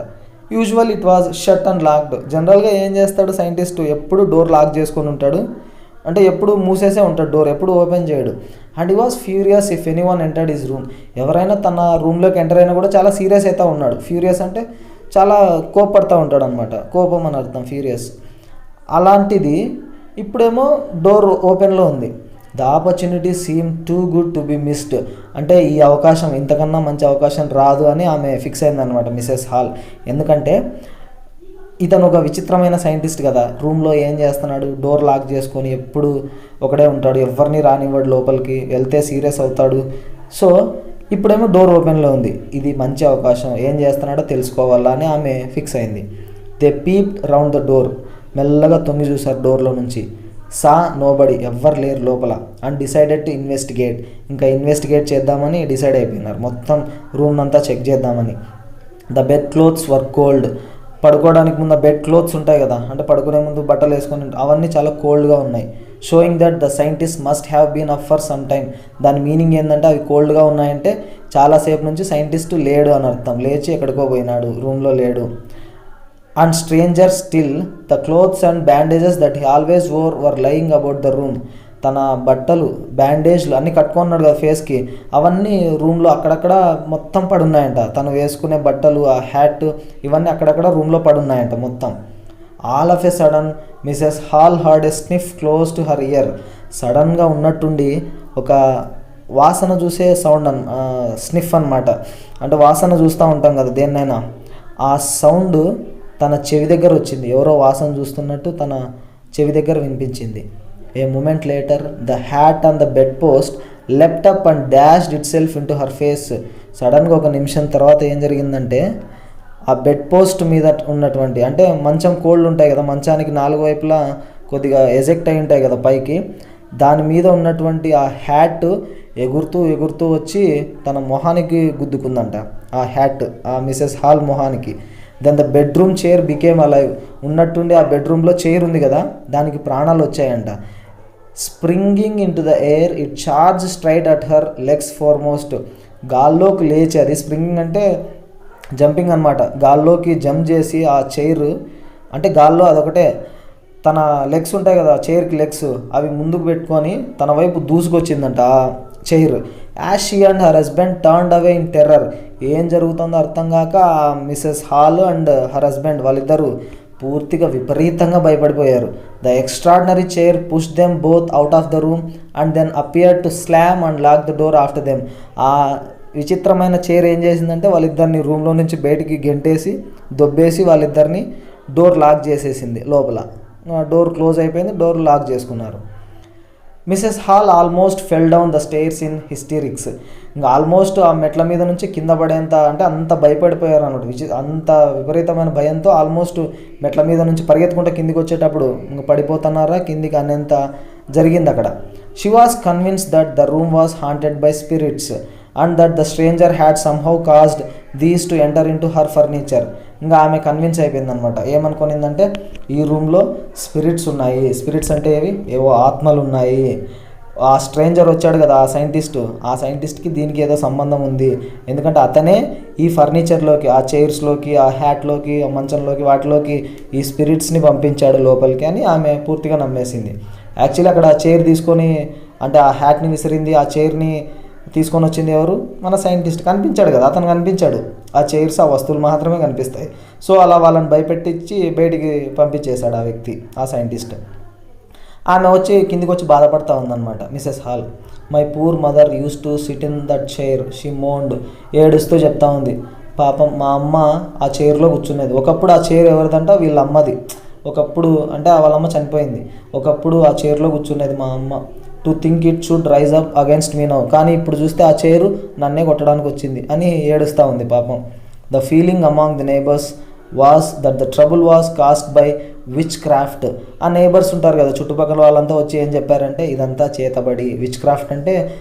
Usual it was shut and locked. జనరల్గా ఏం చేస్తాడు సైంటిస్ట్, ఎప్పుడు డోర్ లాక్ చేసుకొని ఉంటాడు, అంటే ఎప్పుడు మూసేసే ఉంటాడు, డోర్ ఎప్పుడు ఓపెన్ చేయడు. And he was furious if any one entered his room. ఎవరైనా తన రూమ్లోకి ఎంటర్ అయినా కూడా చాలా సీరియస్ అవుతూ ఉన్నాడు. ఫ్యూరియస్ అంటే చాలా కోపడుతూ ఉంటాడు అనమాట, కోపం అని అర్థం ఫ్యూరియస్. అలాంటిది ఇప్పుడేమో డోర్ ఓపెన్లో ఉంది. The opportunity seem too good to be missed. అంటే ఈ అవకాశం, ఇంతకన్నా మంచి అవకాశం రాదు అని ఆమె ఫిక్స్ అయిందనమాట మిసెస్ హాల్. ఎందుకంటే ఇతను ఒక విచిత్రమైన సైంటిస్ట్ కదా, రూమ్లో ఏం చేస్తున్నాడు, డోర్ లాక్ చేసుకొని ఎప్పుడు ఒకడే ఉంటాడు, ఎవరిని రానివ్వడు లోపలికి, వెళ్తే సీరియస్ అవుతాడు. సో ఇప్పుడేమో డోర్ ఓపెన్లో ఉంది, ఇది మంచి అవకాశం, ఏం చేస్తున్నాడో తెలుసుకోవాలని ఆమె ఫిక్స్ అయింది. They peeped round the door. మెల్లగా తొంగి చూశారు డోర్లో నుంచి. సా నోబడి, ఎవ్వరు లేరు లోపల. And decided to investigate. ఇంకా ఇన్వెస్టిగేట్ చేద్దామని డిసైడ్ అయిపోయినారు, మొత్తం రూమ్ అంతా చెక్ చేద్దామని. The bed clothes were cold. పడుకోవడానికి ముందు బెడ్ క్లోత్స్ ఉంటాయి కదా, అంటే పడుకునే ముందు బట్టలు వేసుకొని, అవన్నీ చాలా కోల్డ్గా ఉన్నాయి. Showing that the scientist must have been up for some time. దాని మీనింగ్ ఏంటంటే అవి కోల్డ్గా ఉన్నాయంటే చాలాసేపు నుంచి సైంటిస్ట్ లేడు అని అర్థం, లేచి ఎక్కడికో పోయినాడు, రూమ్లో లేడు. And stranger still the clothes and bandages that he always wore were lying about the room. తన బట్టలు, బ్యాండేజ్లు అన్నీ కట్టుకున్నాడు కదా ఫేస్కి, అవన్నీ రూమ్లో అక్కడక్కడ మొత్తం పడున్నాయంట. తను వేసుకునే బట్టలు, ఆ హ్యాట్, ఇవన్నీ అక్కడక్కడ రూమ్లో పడున్నాయంట మొత్తం. All of a sudden Mrs hall heard a sniff close to her year. సడన్గా ఉన్నట్టుండి ఒక వాసన చూసే సౌండ్ స్నిఫ్ అనమాట. అంటే వాసన చూస్తూ ఉంటాం కదా దేన్నైనా, ఆ సౌండ్ తన చెవి దగ్గర వచ్చింది. ఎవరో వాసన చూస్తున్నట్టు తన చెవి దగ్గర వినిపించింది. A moment later the hat on the bed post left up and dashed itself into her face. సడన్గా ఒక నిమిషం తర్వాత ఏం జరిగిందంటే ఆ బెడ్ పోస్ట్ మీద ఉన్నటువంటి, అంటే మంచం కోళ్ళు ఉంటాయి కదా, మంచానికి 4 వైపులా కొద్దిగా ఎజెక్ట్ అయి ఉంటాయి కదా పైకి, దాని మీద ఉన్నటువంటి ఆ హ్యాట్ ఎగురుతూ వచ్చి తన మొహానికి గుద్దుకుందంట. ఆ హ్యాట్ ఆ మిసెస్ హాల్ మొహానికి. Then the bedroom chair became alive. ఉన్నట్టుండి ఆ బెడ్రూమ్లో చైర్ ఉంది కదా, దానికి ప్రాణాలు వచ్చాయంట. Springing into the air it charge straight at her legs foremost. గాల్లోకి లేచి, అది స్ప్రింగింగ్ అంటే జంపింగ్ అనమాట, గాల్లోకి జంప్ చేసి ఆ చైర్, అంటే గాల్లో అదొకటే, తన లెగ్స్ ఉంటాయి కదా చైర్కి లెగ్స్, అవి ముందుకు పెట్టుకొని తన వైపు దూసుకొచ్చిందంట ఆ chair. As she and her husband turned away in terror. ఏం జరుగుతుందో అర్థం కాక Mrs Hall and her husband వాళ్ళిద్దరూ పూర్తిగా విపరీతంగా భయపడిపోయారు. The extraordinary chair push them both out of the room and then appear to slam and lock the door after them. ఆ విచిత్రమైన చైర్ ఏం చేసిందంటే వాళ్ళిద్దరిని రూమ్లో నుంచి బయటికి గెంటేసి దొబ్బేసి వాళ్ళిద్దరిని డోర్ లాక్ చేసేసింది. లోపల డోర్ క్లోజ్ అయిపోయింది, డోర్ లాక్ చేసుకున్నారు. Mrs Hall almost fell down the stairs in hysterics. ఇంకా ఆల్మోస్ట్ ఆ మెట్ల మీద నుంచి కింద పడేంత, అంటే అంత భయపడిపోయారు అన్నమాట. అంత విపరీతమైన భయంతో ఆల్మోస్ట్ మెట్ల మీద నుంచి పరిగెత్తుకుంటే కిందికి వచ్చేటప్పుడు ఇంకా పడిపోతున్నారా కిందికి అనేంత జరిగింది అక్కడ. She was convinced that the room was haunted by spirits and that the stranger had somehow caused these to enter in to her furniture. ఇంకా ఆమె కన్విన్స్ అయిపోయిందనమాట. ఏమనుకునిందంటే ఈ రూమ్లో స్పిరిట్స్ ఉన్నాయి. స్పిరిట్స్ అంటే ఏవో ఆత్మలు ఉన్నాయి. ఆ స్ట్రేంజర్ వచ్చాడు కదా ఆ సైంటిస్ట్కి దీనికి ఏదో సంబంధం ఉంది. ఎందుకంటే అతనే ఈ ఫర్నిచర్లోకి, ఆ చైర్స్లోకి, ఆ హ్యాట్లోకి, ఆ మంచంలోకి, వాటిలోకి ఈ స్పిరిట్స్ని పంపించాడు లోపలికి అని ఆమె పూర్తిగా నమ్మేసింది. యాక్చువల్లీ అక్కడ ఆ చైర్ తీసుకొని, అంటే ఆ హ్యాట్ని విసిరింది, ఆ చైర్ని తీసుకొని వచ్చింది ఎవరు? మన సైంటిస్ట్. కనిపించాడు కదా, అతను కనిపించాడు. ఆ చైర్స్, ఆ వస్తువులు మాత్రమే కనిపిస్తాయి. సో అలా వాళ్ళని భయపెట్టించి బయటికి పంపించేశాడు ఆ వ్యక్తి, ఆ సైంటిస్ట్. ఆమె వచ్చి కిందికి వచ్చి బాధపడతా ఉందన్నమాట Mrs Hall. My poor mother use to sit in that chair she moaned. ఏడుస్తూ చెప్తా ఉంది, పాపం మా అమ్మ ఆ చైర్లో కూర్చునేది. ఒకప్పుడు ఆ చైర్ ఎవరిదంట? వీళ్ళ అమ్మది. ఒకప్పుడు అంటే వాళ్ళ అమ్మ చనిపోయింది. ఒకప్పుడు ఆ చైర్లో కూర్చునేది మా అమ్మ. To think it should rise up against me now. కానీ ఇప్పుడు చూస్తే ఆ చైరు నన్నే కొట్టడానికి వచ్చింది అని ఏడుస్తూ ఉంది పాపం. The feeling among the neighbours was that the trouble was caused by which craft. ఆ నైబర్స్ ఉంటారు కదా చుట్టుపక్కల వాళ్ళంతా వచ్చి ఏం చెప్పారంటే ఇదంతా చేతబడి. విచ్ క్రాఫ్ట్ అంటే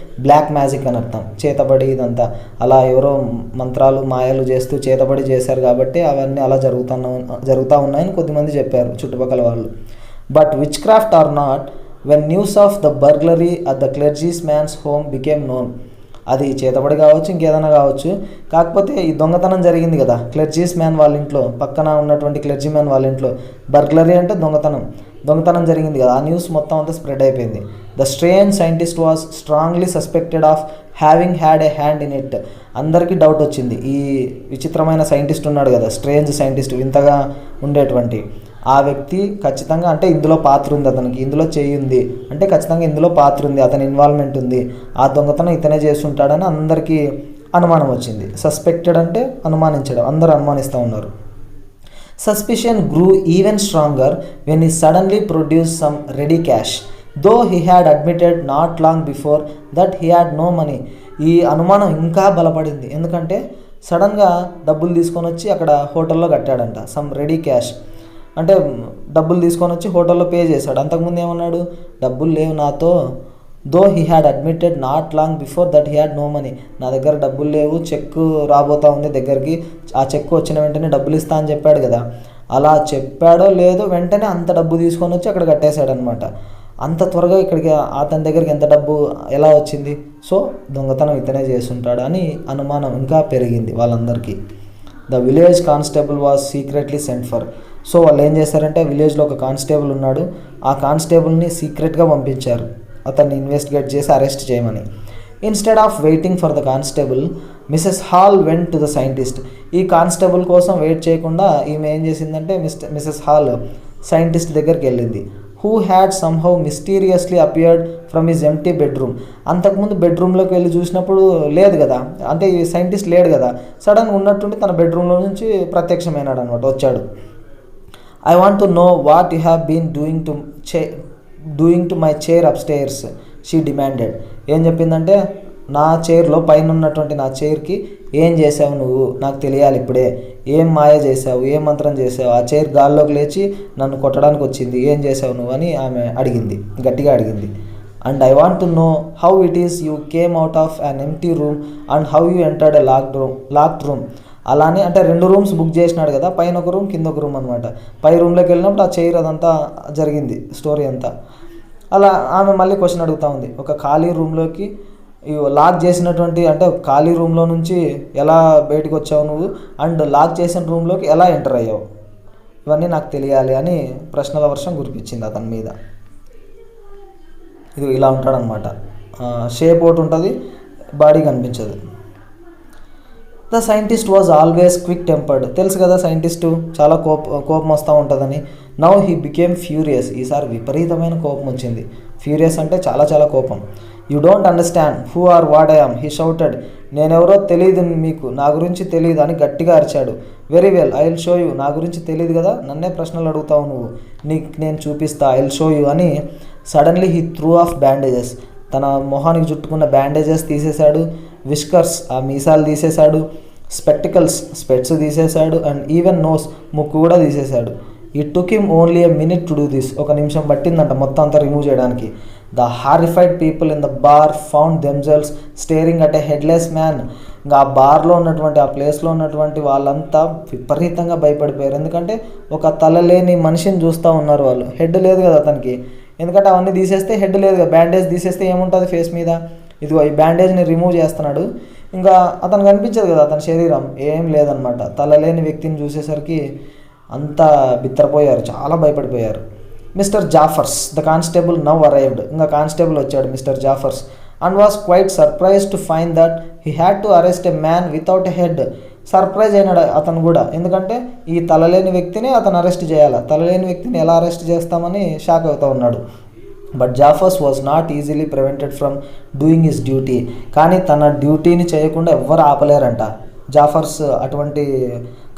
బ్లాక్ మ్యాజిక్ అని అర్థం. చేతబడి ఇదంతా అలా ఎవరో మంత్రాలు మాయలు చేస్తూ చేతబడి చేశారు కాబట్టి అవన్నీ అలా జరుగుతూ ఉన్నాయని కొద్దిమంది చెప్పారు చుట్టుపక్కల వాళ్ళు. But witchcraft or not, when news of the burglary at the clergy's man's home became known. అది చేతబడి కావచ్చు, ఇంకేదైనా కావచ్చు. కాకపోతే ఈ దొంగతనం జరిగింది కదా క్లెర్జీస్ మ్యాన్ వాళ్ళ ఇంట్లో, పక్కన ఉన్నటువంటి క్లెర్జీ మ్యాన్ వాళ్ళ ఇంట్లో. బర్గ్లరీ అంటే దొంగతనం జరిగింది కదా, ఆ న్యూస్ మొత్తం అంతా స్ప్రెడ్ అయిపోయింది. The strange scientist was strongly suspected of having had a hand in it. అందరికీ డౌట్ వచ్చింది. ఈ విచిత్రమైన సైంటిస్ట్ ఉన్నాడు కదా, స్ట్రేంజ్ సైంటిస్ట్, వింతగా ఉండేటువంటి ఆ వ్యక్తి ఖచ్చితంగా, అంటే ఇందులో పాత్ర ఉంది, అతనికి ఇందులో చేయి ఉంది అంటే ఖచ్చితంగా ఇందులో పాత్ర ఉంది, అతని ఇన్వాల్వ్మెంట్ ఉంది, ఆ దొంగతనం ఇతనే చేస్తుంటాడని అందరికీ అనుమానం వచ్చింది. సస్పెక్టెడ్ అంటే అనుమానించడం, అందరూ అనుమానిస్తూ ఉన్నారు. Suspicion grew even stronger when he suddenly produce some ready cash though he had admitted not long before that he had no money. ఈ అనుమానం ఇంకా బలపడింది. ఎందుకంటే సడన్గా డబ్బులు తీసుకొని వచ్చి అక్కడ హోటల్లో కట్టాడంట. సమ్ రెడీ క్యాష్ అంటే డబ్బులు తీసుకొని వచ్చి హోటల్లో పే చేశాడు. అంతకుముందు ఏమన్నాడు? డబ్బులు లేవు నాతో. Though he had admitted not long before that he had no money. నా దగ్గర డబ్బులు లేవు, చెక్ రాబోతా ఉంది దగ్గరికి, ఆ చెక్ వచ్చిన వెంటనే డబ్బులు ఇస్తా అని చెప్పాడు కదా. అలా చెప్పాడో లేదో వెంటనే అంత డబ్బు తీసుకొని వచ్చి అక్కడ కట్టేశాడనమాట. అంత త్వరగా ఇక్కడికి అతని దగ్గరికి ఎంత డబ్బు ఎలా వచ్చింది? సో దొంగతనం ఇతనే చేస్తుంటాడు అని అనుమానం ఇంకా పెరిగింది వాళ్ళందరికీ. The village constable was secretly sent for. So వాళ్ళు ఏం చేశారంటే విలేజ్లో ఒక కానిస్టేబుల్ ఉన్నాడు, ఆ కానిస్టేబుల్ని సీక్రెట్గా పంపించారు అతన్ని ఇన్వెస్టిగేట్ చేసి అరెస్ట్ చేయమని. Instead of waiting for the constable Mrs Hall went to the scientist. ఈ కానిస్టేబుల్ కోసం వెయిట్ చేయకుండా ఈమె ఏం చేసిందంటే మిసెస్ హాల్ సైంటిస్ట్ దగ్గరికి వెళ్ళింది. Who had somehow mysteriously appeared from his empty bedroom. అంతకుముందు బెడ్రూమ్లోకి వెళ్ళి చూసినప్పుడు లేదు కదా, అంటే ఈ సైంటిస్ట్ లేడు కదా, సడన్గా ఉన్నట్టుండి తన బెడ్రూమ్లో నుంచి ప్రత్యక్షమైనాడు అనమాట, వచ్చాడు. I want to know what you have been doing to my chair upstairs she demanded. ఏం చెప్పిందంటే, నా చైర్లో పైన ఉన్నటువంటి నా చైర్కి ఏం చేసావు నువ్వు, నాకు తెలియాలి ఇప్పుడే. ఏం మాయ చేసావు, ఏం మంత్రం చేసావు, ఆ చైర్ గాల్లోకి లేచి నన్ను కొట్టడానికి వచ్చింది, ఏం చేసావు నువ్వు అని ఆమె అడిగింది, గట్టిగా అడిగింది. And I want to know how it is you came out of an empty room and how you entered a locked room. అలానే అంటే 2 రూమ్స్ బుక్ చేసినాడు కదా, పైన ఒక రూమ్ కింద ఒక రూమ్ అనమాట. పై రూమ్లోకి వెళ్ళినప్పుడు ఆ చైర్ అదంతా జరిగింది, స్టోరీ అంతా. అలా ఆమె మళ్ళీ క్వశ్చన్ అడుగుతూ ఉంది, ఒక ఖాళీ రూమ్లోకి లాక్ చేసినటువంటి అంటే ఖాళీ రూమ్లో నుంచి ఎలా బయటకు వచ్చావు నువ్వు, అండ్ లాక్ చేసిన రూమ్లోకి ఎలా ఎంటర్ అయ్యావు, ఇవన్నీ నాకు తెలియాలి అని ప్రశ్నల వర్షం కురిపించింది అతని మీద. ఇది ఇలా ఉంటాడనమాట, షేప్ ఒకటి ఉంటుంది, బాడీ కనిపించదు. The scientist was always quick tempered. తెలుసు కదా సైంటిస్టు చాలా కోపం వస్తూ ఉంటుందని. Now he became furious. ఈసారి విపరీతమైన కోపం వచ్చింది. ఫ్యూరియస్ అంటే చాలా చాలా కోపం. You don't understand who or what I am, he shouted. నేనెవరో తెలియదు మీకు, నా గురించి తెలియదు అని గట్టిగా అరిచాడు. Very well, I will show you. నా గురించి తెలియదు కదా, నన్నే ప్రశ్నలు అడుగుతావు నువ్వు, నీకు నేను చూపిస్తా, ఐ విల్ షో యూ అని. Suddenly he through of bandages. తన మొహానికి చుట్టుకున్న బ్యాండేజెస్ తీసేశాడు. విస్కర్స్, ఆ మీసాలు తీసేశాడు. స్పెట్స్ తీసేశాడు. అండ్ ఈవెన్ నోస్, ముక్కు కూడా తీసేశాడు. It took him only a minute to do this. 1 నిమిషం పట్టిందంట మొత్తం అంతా రిమూవ్ చేయడానికి. The horrified people in the bar found themselves staring at a headless man. ఇంకా ఆ బార్లో ఉన్నటువంటి, ఆ ప్లేస్లో ఉన్నటువంటి వాళ్ళంతా విపరీతంగా భయపడిపోయారు. ఎందుకంటే ఒక తలలేని మనిషిని చూస్తూ ఉన్నారు వాళ్ళు. హెడ్ లేదు కదా అతనికి, ఎందుకంటే అవన్నీ తీసేస్తే హెడ్ లేదు కదా, బ్యాండేజ్ తీసేస్తే ఏముంటుంది ఫేస్ మీద. ఇదిగో ఈ బ్యాండేజ్ని రిమూవ్ చేస్తున్నాడు. ఇంకా అతను కనిపించదు కదా, అతని శరీరం ఏం లేదనమాట. తలలేని వ్యక్తిని చూసేసరికి అంతా బిత్తరపోయారు, చాలా భయపడిపోయారు. Mr Jaffers the constable now arrived. ఇంకా కానిస్టేబుల్ వచ్చాడు, Mr Jaffers, and was quite surprise to find that he had to arrest a man without a head. Surprise అయినాడు అతను కూడా, ఎందుకంటే ఈ తలలేని వ్యక్తిని అతను అరెస్ట్ చేయాలి, తలలేని వ్యక్తిని ఎలా అరెస్ట్ చేస్తామని షాక్ అవుతూ ఉన్నాడు. But Jaffers was not easily prevented from doing his duty. కానీ తన డ్యూటీని చేయకుండా ఎవ్వరు ఆపలేరంట. జాఫర్స్ అటువంటి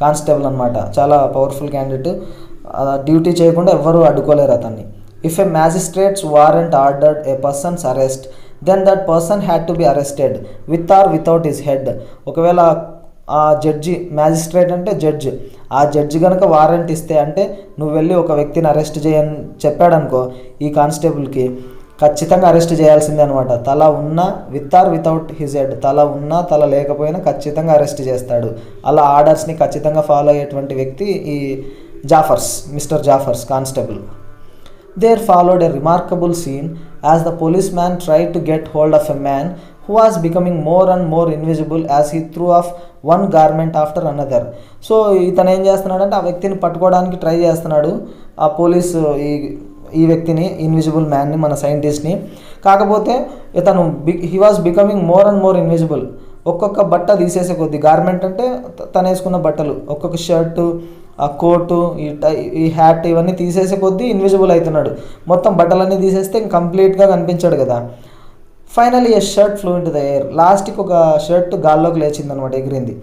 కానిస్టేబుల్ అనమాట, చాలా పవర్ఫుల్ క్యాండిడేట్. డ్యూటీ చేయకుండా ఎవ్వరూ అడ్డుకోలేరు అతన్ని. If a magistrate's warrant ordered a person's arrest, then that person had to be arrested with or without his head. ఒకవేళ ఆ జడ్జి, మ్యాజిస్ట్రేట్ అంటే జడ్జ్, ఆ జడ్జి కనుక వారెంట్ ఇస్తే, అంటే నువ్వు వెళ్ళి ఒక వ్యక్తిని అరెస్ట్ చేయని చెప్పాడనుకో ఈ కానిస్టేబుల్కి, ఖచ్చితంగా అరెస్ట్ చేయాల్సిందే అనమాట. తల ఉన్నా with or without his head, తల ఉన్నా తల లేకపోయినా ఖచ్చితంగా అరెస్ట్ చేస్తాడు. అలా ఆర్డర్స్ని ఖచ్చితంగా ఫాలో అయ్యేటువంటి వ్యక్తి ఈ Jaffers, Mr Jaffers constable. There followed a remarkable scene as the policeman tried to get hold of a man who was becoming more and more invisible as he threw off one garment after another. So ఇతను ఏం చేస్తున్నాడంటే ఆ వ్యక్తిని పట్టుకోవడానికి try చేస్తున్నాడు, ఆ police ఈ వ్యక్తిని, ఇన్విజిబుల్ మ్యాన్ని, మన సైంటిస్ట్ని. కాకపోతే ఇతను he was becoming more and more invisible. ఒక్కొక్క బట్ట తీసేసే కొద్ది, గార్మెంట్ అంటే తను వేసుకున్న బట్టలు, ఒక్కొక్క షర్టు, ఆ కోటు, ఈ హ్యాట్, ఇవన్నీ తీసేసే కొద్దీ ఇన్విజిబుల్ అవుతున్నాడు. మొత్తం బట్టలన్నీ తీసేస్తే కంప్లీట్గా కనిపించాడు కదా. Finally a shirt flew into the air. లాస్ట్కి ఒక షర్ట్ గాల్లోకి లేచిందనమాట, ఎగిరింది.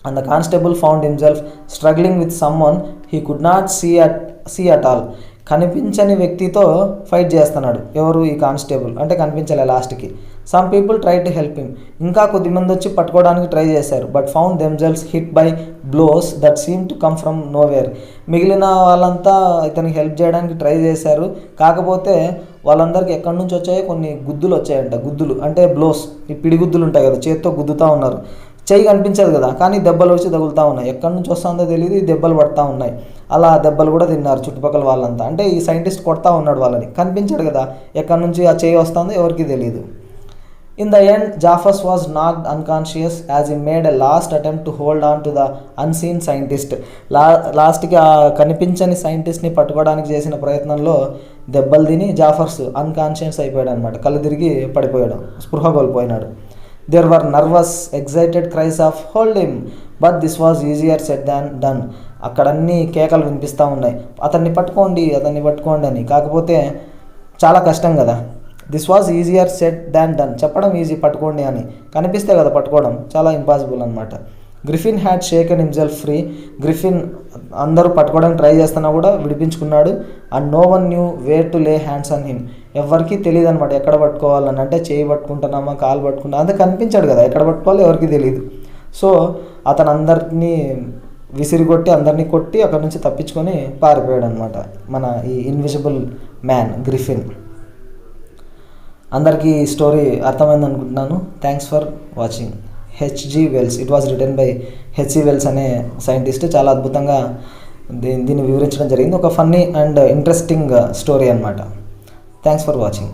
And the constable found himself struggling with someone he could not see at all. కనిపించని వ్యక్తితో ఫైట్ చేస్తున్నాడు. ఎవరు? ఈ కానిస్టేబుల్. అంటే కనిపించలే లాస్ట్కి. Some people try to help him. ఇంకా కొద్దిమంది వచ్చి పట్టుకోవడానికి ట్రై చేశారు. But found themselves hit by blows that seem to come from nowhere. మిగిలిన వాళ్ళంతా ఇతనికి హెల్ప్ చేయడానికి ట్రై చేశారు. కాకపోతే వాళ్ళందరికీ ఎక్కడి నుంచి వచ్చాయో కొన్ని గుద్దులు వచ్చాయంట. గుద్దులు అంటే బ్లోస్, ఈ పిడిగుద్దులు ఉంటాయి కదా, చేత్తో గుద్దుతూ ఉన్నారు. చెయ్యి కనిపించదు కదా, కానీ దెబ్బలు వచ్చి తగులుతూ ఉన్నాయి. ఎక్కడి నుంచి వస్తుందో తెలియదు, ఈ దెబ్బలు పడుతూ ఉన్నాయి. అలా దెబ్బలు కూడా తిన్నారు చుట్టుపక్కల వాళ్ళంతా. అంటే ఈ సైంటిస్ట్ కొడతా ఉన్నాడు వాళ్ళని, కనిపించాడు కదా ఎక్కడి నుంచి ఆ చెయ్యి వస్తుందో ఎవరికి తెలియదు. In the end Jaffers was knocked unconscious as he made a last attempt to hold on to the unseen scientist. లాస్ట్కి ఆ కనిపించని సైంటిస్ట్ని పట్టుకోవడానికి చేసిన ప్రయత్నంలో దెబ్బలు తిని జాఫర్స్ అన్కాన్షియస్ అయిపోయాడు అనమాట. కళ్ళు తిరిగి పడిపోయాడు, స్పృహ కోల్పోయినాడు. There were nervous, excited cries of "Hold him!" But this was easier said than done. అక్కడ అన్ని కేకలు వినిపిస్తూ ఉన్నాయి, అతన్ని పట్టుకోండి అని. కాకపోతే చాలా కష్టం కదా. This was easier said than done. చెప్పడం ఈజీ, పట్టుకోండి అని, కనిపిస్తే కదా పట్టుకోవడం, చాలా ఇంపాసిబుల్ అనమాట. Griffin had shaken himself free. Griffin అందరూ పట్టుకోవడానికి ట్రై చేస్తున్నా కూడా విడిపించుకున్నాడు. And no one knew where to lay hands on him. ఎవరికి తెలియదు అనమాట ఎక్కడ పట్టుకోవాలని. అంటే చేయి పట్టుకుంటున్నామా, కాలు పట్టుకుంటా, అంత కనిపించాడు కదా, ఎక్కడ పట్టుకోవాలో ఎవరికి తెలియదు. సో అతను అందరినీ విసిరిగొట్టి అందరినీ కొట్టి అక్కడ నుంచి తప్పించుకొని పారిపోయాడు అనమాట మన ఈ ఇన్విజిబుల్ మ్యాన్ గ్రిఫిన్. అందరికీ ఈ స్టోరీ అర్థమైంది అనుకుంటున్నాను. Thanks for watching. H G Wells, it was written by H G Wells అనే సైంటిస్ట్. చాలా అద్భుతంగా దీన్ని వివరించడం జరిగింది. ఒక ఫన్నీ అండ్ ఇంట్రెస్టింగ్ స్టోరీ అనమాట. Thanks for watching.